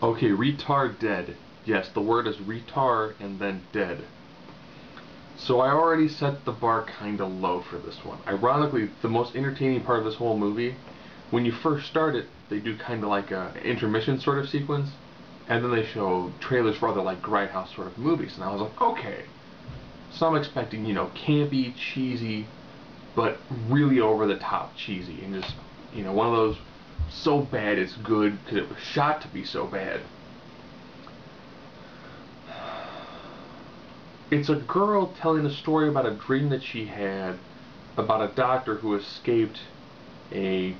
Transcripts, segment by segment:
Okay, retardead. Yes, the word is retar and then dead. So I already set the bar kinda low for this one. Ironically, the most entertaining part of this whole movie, when you first start it, they do kinda like a intermission sort of sequence, and then they show trailers for other like grindhouse sort of movies, and I was like, okay. So I'm expecting, campy, cheesy, but really over the top cheesy, and just, one of those so bad it's good because it was shot to be so bad. It's a girl telling a story about a dream that she had about a doctor who escaped a,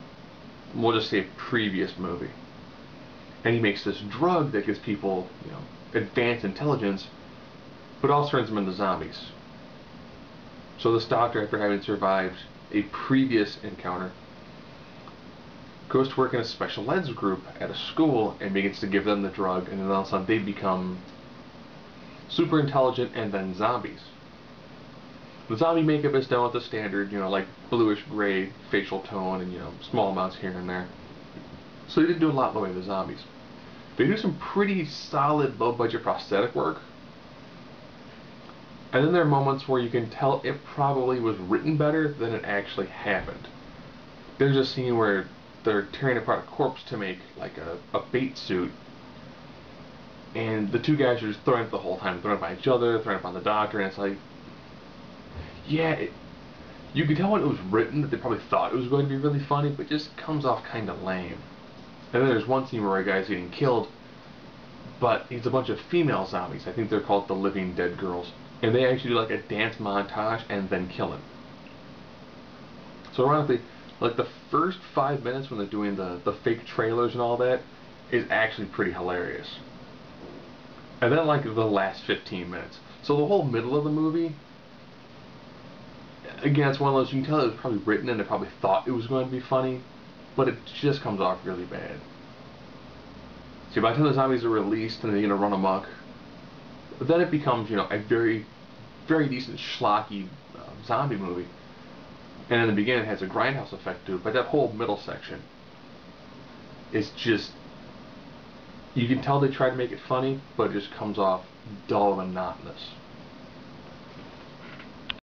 we'll just say, a previous movie. And he makes this drug that gives people, advanced intelligence, but also turns them into zombies. So this doctor, after having survived a previous encounter, goes to work in a special eds group at a school and begins to give them the drug, and then all of a sudden they become super intelligent and then zombies. The zombie makeup is done with the standard, like bluish gray facial tone and, small amounts here and there. So they didn't do a lot in the way of the zombies. They do some pretty solid low budget prosthetic work. And then there are moments where you can tell it probably was written better than it actually happened. There's a scene where they're tearing apart a corpse to make like a bait suit. And the two guys are just throwing it the whole time, throwing it by each other, throwing it on the doctor, and it's like, yeah, you can tell when it was written that they probably thought it was going to be really funny, but it just comes off kind of lame. And then there's one scene where a guy's getting killed, but it's a bunch of female zombies. I think they're called the Living Dead Girls. And they actually do like a dance montage and then kill him. So ironically, like the first 5 minutes when they're doing the fake trailers and all that is actually pretty hilarious. And then like the last 15 minutes. So the whole middle of the movie, again, it's one of those, you can tell it was probably written and they probably thought it was going to be funny, but it just comes off really bad. See, by the time the zombies are released and they're run amok, then it becomes, a very, very decent schlocky zombie movie. And in the beginning it has a grindhouse effect to it, but that whole middle section is just, you can tell they try to make it funny, but it just comes off dull and monotonous.